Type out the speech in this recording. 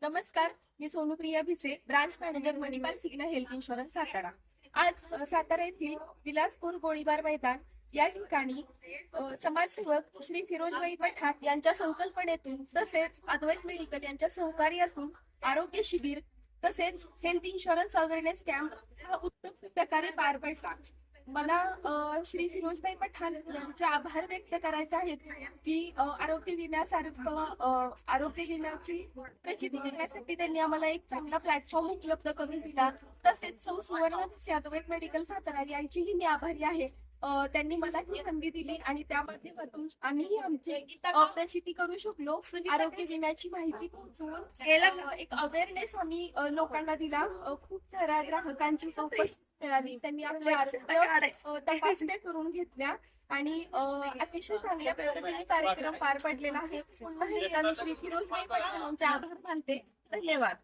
नमस्कार, मी Sonupriya Bhise, branch manager Manipal Cigna health insurance Satara. आज सातारा येथील विलासपूर गोळीबार मैदान या ठिकाणी समाजसेवक श्री फिरोजभाई पठाण यांच्या संकल्पनेतून तसेच अद्वैत मेडिकल यांच्या सहकार्यातून आरोग्य शिबिर तसेच हेल्थ इन्शुरन्स अवेअरनेस कॅम्प हा उत्तम प्रकारे पार पडला। मला श्री फिरोजभाई पठाण यांचे आभार व्यक्त करायचे आहेत की आरोग्य विम्यासारखं आरोग्य विम्याची प्रचिती करण्यासाठी त्यांनी आम्हाला एक चांगला प्लॅटफॉर्म उपलब्ध करून दिला। तसेच सौ सुवर्ण अद्वैत मेडिकल सातारा यांचीही मी आभारी आहे। त्यांनी मला ही संधी दिली आणि त्या माध्यमातून आम्ही आमची प्रचिती करू शकलो। आरोग्य विम्याची माहिती पोहोचवून एक अवेअरनेस आम्ही लोकांना दिला। खूप साऱ्या ग्राहकांची उपस्थिती मिळाली, त्यांनी आपल्या आरोग्य तपासण्या करून घेतल्या आणि अतिशय चांगल्या पद्धतीने कार्यक्रम पार पडलेला आहे। पुन्हा एकदा मी श्री फिरोजभाई पठाण यांचे आभार मानते। धन्यवाद।